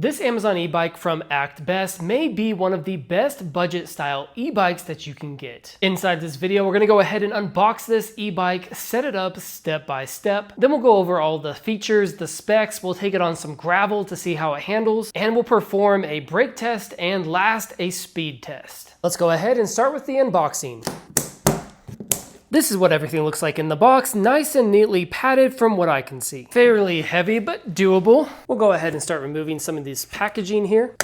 This Amazon e-bike from ActBest may be one of the best budget style e-bikes that you can get. Inside this video, we're gonna go ahead and unbox this e-bike, set it up step by step. Then we'll go over all the features, the specs, we'll take it on some gravel to see how it handles, and we'll perform a brake test and last a speed test. Let's go ahead and start with the unboxing. This is what everything looks like in the box, nice and neatly padded from what I can see. Fairly heavy, but doable. We'll go ahead and start removing some of this packaging here.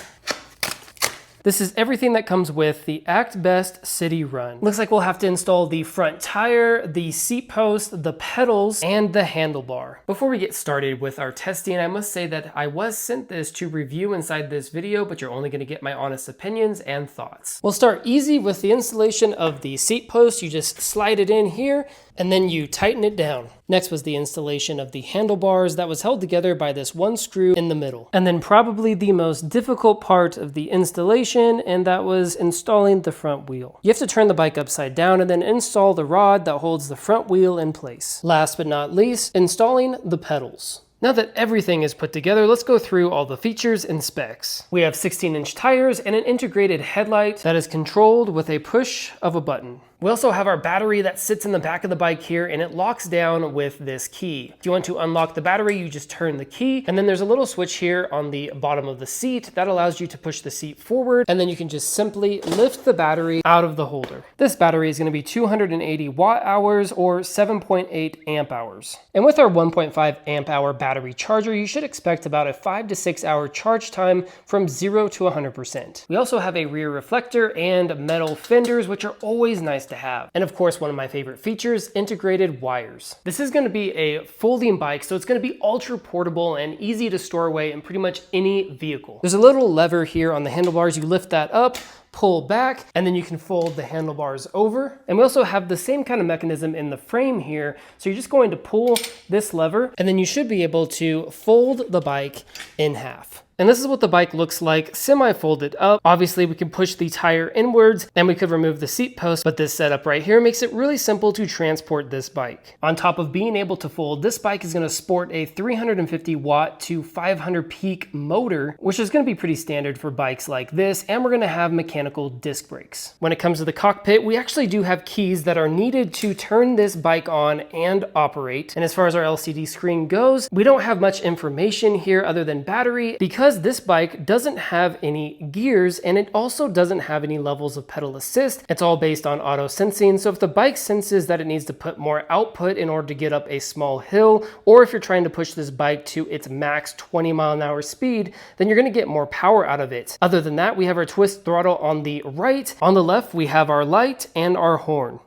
This is everything that comes with the ActBest Cityrun. Looks like we'll have to install the front tire, the seat post, the pedals, and the handlebar. Before we get started with our testing, I must say that I was sent this to review inside this video, but you're only gonna get my honest opinions and thoughts. We'll start easy with the installation of the seat post. You just slide it in here, and then you tighten it down. Next was the installation of the handlebars that was held together by this one screw in the middle. And then probably the most difficult part of the installation, and that was installing the front wheel. You have to turn the bike upside down and then install the rod that holds the front wheel in place. Last but not least, installing the pedals. Now that everything is put together, let's go through all the features and specs. We have 16-inch tires and an integrated headlight that is controlled with a push of a button. We also have our battery that sits in the back of the bike here, and it locks down with this key. If you want to unlock the battery, you just turn the key, and then there's a little switch here on the bottom of the seat that allows you to push the seat forward, and then you can just simply lift the battery out of the holder. This battery is going to be 280 watt hours or 7.8 amp hours. And with our 1.5 amp hour battery charger, you should expect about a 5 to 6 hour charge time from 0 to 100%. We also have a rear reflector and metal fenders, which are always nice to have. And of course, one of my favorite features, integrated wires. This is going to be a folding bike, so it's going to be ultra portable and easy to store away in pretty much any vehicle. There's a little lever here on the handlebars. You lift that up, pull back, and then you can fold the handlebars over. And we also have the same kind of mechanism in the frame here. So you're just going to pull this lever, and then you should be able to fold the bike in half. And this is what the bike looks like semi-folded up. Obviously, we can push the tire inwards and we could remove the seat post, but this setup right here makes it really simple to transport this bike. On top of being able to fold, this bike is gonna sport a 350 watt to 500 peak motor, which is gonna be pretty standard for bikes like this, and we're gonna have mechanical disc brakes. When it comes to the cockpit, we actually do have keys that are needed to turn this bike on and operate. And as far as our LCD screen goes, we don't have much information here other than battery, because this bike doesn't have any gears and it also doesn't have any levels of pedal assist. It's all based on auto sensing. So if the bike senses that it needs to put more output in order to get up a small hill, or if you're trying to push this bike to its max 20-mile-an-hour speed, then you're going to get more power out of it. Other than that, we have our twist throttle on the right. On the left, we have our light and our horn.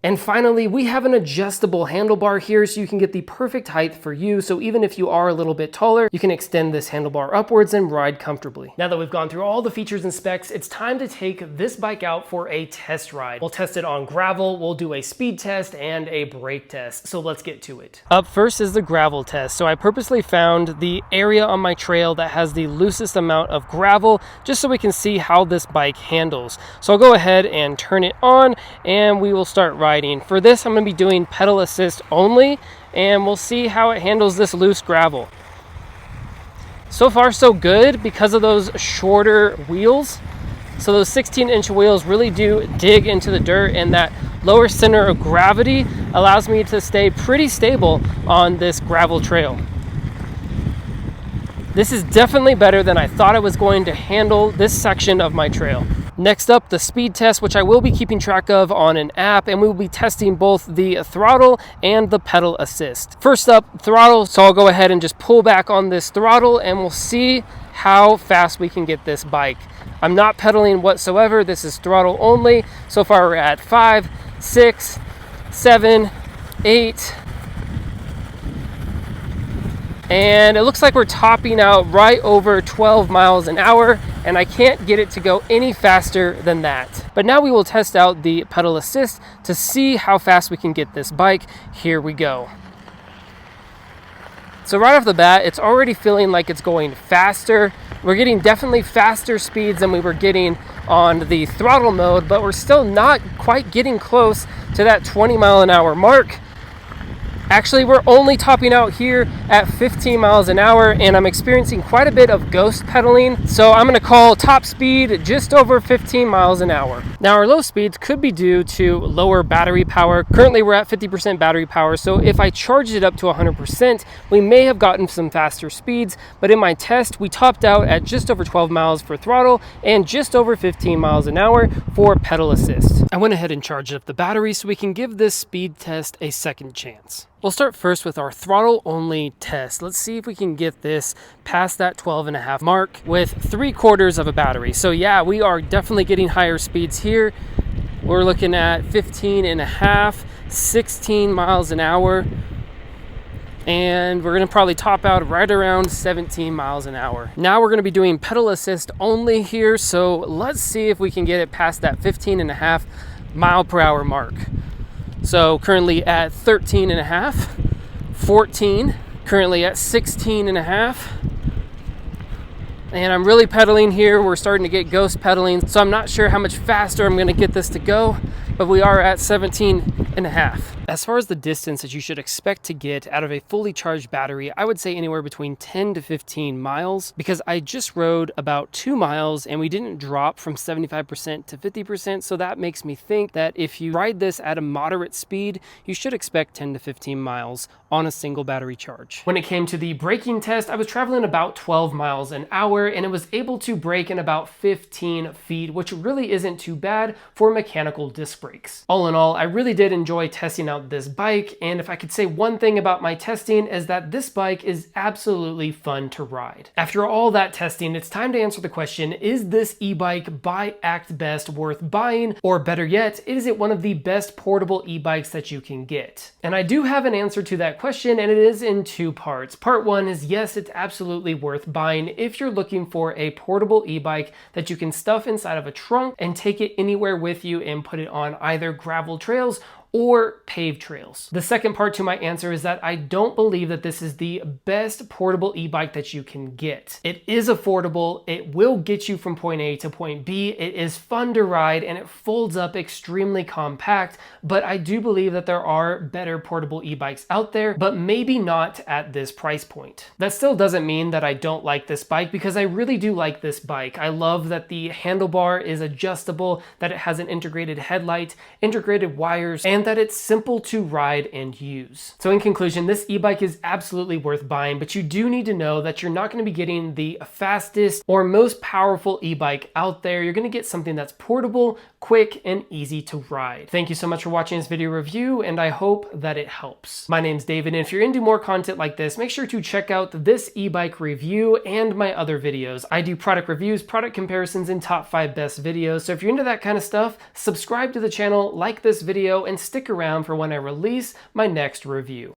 And finally, we have an adjustable handlebar here so you can get the perfect height for you. So even if you are a little bit taller, you can extend this handlebar upwards and ride comfortably. Now that we've gone through all the features and specs, it's time to take this bike out for a test ride. We'll test it on gravel, we'll do a speed test and a brake test. So let's get to it. Up first is the gravel test. So I purposely found the area on my trail that has the loosest amount of gravel, just so we can see how this bike handles. So I'll go ahead and turn it on and we will start riding. For this, I'm going to be doing pedal assist only, and we'll see how it handles this loose gravel. So far, so good because of those shorter wheels. So those 16-inch wheels really do dig into the dirt, and that lower center of gravity allows me to stay pretty stable on this gravel trail. This is definitely better than I thought it was going to handle this section of my trail. Next up, the speed test, which I will be keeping track of on an app, and we will be testing both the throttle and the pedal assist. First up, throttle, so I'll go ahead and just pull back on this throttle and we'll see how fast we can get this bike. I'm not pedaling whatsoever, this is throttle only. So far we're at 5, 6, 7, 8, and it looks like we're topping out right over 12 miles an hour, and I can't get it to go any faster than that. But now we will test out the pedal assist to see how fast we can get this bike. Here we go. So right off the bat, it's already feeling like it's going faster. We're getting definitely faster speeds than we were getting on the throttle mode, but we're still not quite getting close to that 20 mile an hour mark. Actually, we're only topping out here at 15 miles an hour, and I'm experiencing quite a bit of ghost pedaling. So I'm gonna call top speed just over 15 miles an hour. Now our low speeds could be due to lower battery power. Currently we're at 50% battery power, so if I charged it up to 100%, we may have gotten some faster speeds, but in my test, we topped out at just over 12 miles for throttle and just over 15 miles an hour for pedal assist. I went ahead and charged up the battery so we can give this speed test a second chance. We'll start first with our throttle only test. Let's see if we can get this past that 12.5 mark with 3/4 of a battery. So yeah, we are definitely getting higher speeds here. We're looking at 15.5, 16 miles an hour. And we're gonna probably top out right around 17 miles an hour. Now we're gonna be doing pedal assist only here. So let's see if we can get it past that 15.5 mile per hour mark. So currently at 13.5, 14, currently at 16.5. And I'm really pedaling here. We're starting to get ghost pedaling. So I'm not sure how much faster I'm gonna get this to go, but we are at 17.5. As far as the distance that you should expect to get out of a fully charged battery, I would say anywhere between 10 to 15 miles, because I just rode about 2 miles and we didn't drop from 75% to 50%. So that makes me think that if you ride this at a moderate speed, you should expect 10 to 15 miles on a single battery charge. When it came to the braking test, I was traveling about 12 miles an hour and it was able to brake in about 15 feet, which really isn't too bad for mechanical disc brakes. All in all, I really did enjoy testing out this bike, and if I could say one thing about my testing is that this bike is absolutely fun to ride. After all that testing, it's time to answer the question, is this e-bike by ActBest worth buying? Or better yet, is it one of the best portable e-bikes that you can get? And I do have an answer to that question, and it is in two parts. Part one is yes, it's absolutely worth buying if you're looking for a portable e-bike that you can stuff inside of a trunk and take it anywhere with you and put it on either gravel trails or paved trails. The second part to my answer is that I don't believe that this is the best portable e-bike that you can get. It is affordable, it will get you from point A to point B, it is fun to ride, and it folds up extremely compact, but I do believe that there are better portable e-bikes out there, but maybe not at this price point. That still doesn't mean that I don't like this bike, because I really do like this bike. I love that the handlebar is adjustable, that it has an integrated headlight, integrated wires, and that it's simple to ride and use. So in conclusion, this e-bike is absolutely worth buying, but you do need to know that you're not going to be getting the fastest or most powerful e-bike out there. You're going to get something that's portable, quick, and easy to ride. Thank you so much for watching this video review, and I hope that it helps. My name's David, and if you're into more content like this, make sure to check out this e-bike review and my other videos. I do product reviews, product comparisons, and top 5 best videos. So if you're into that kind of stuff, subscribe to the channel, like this video, and stick around for when I release my next review.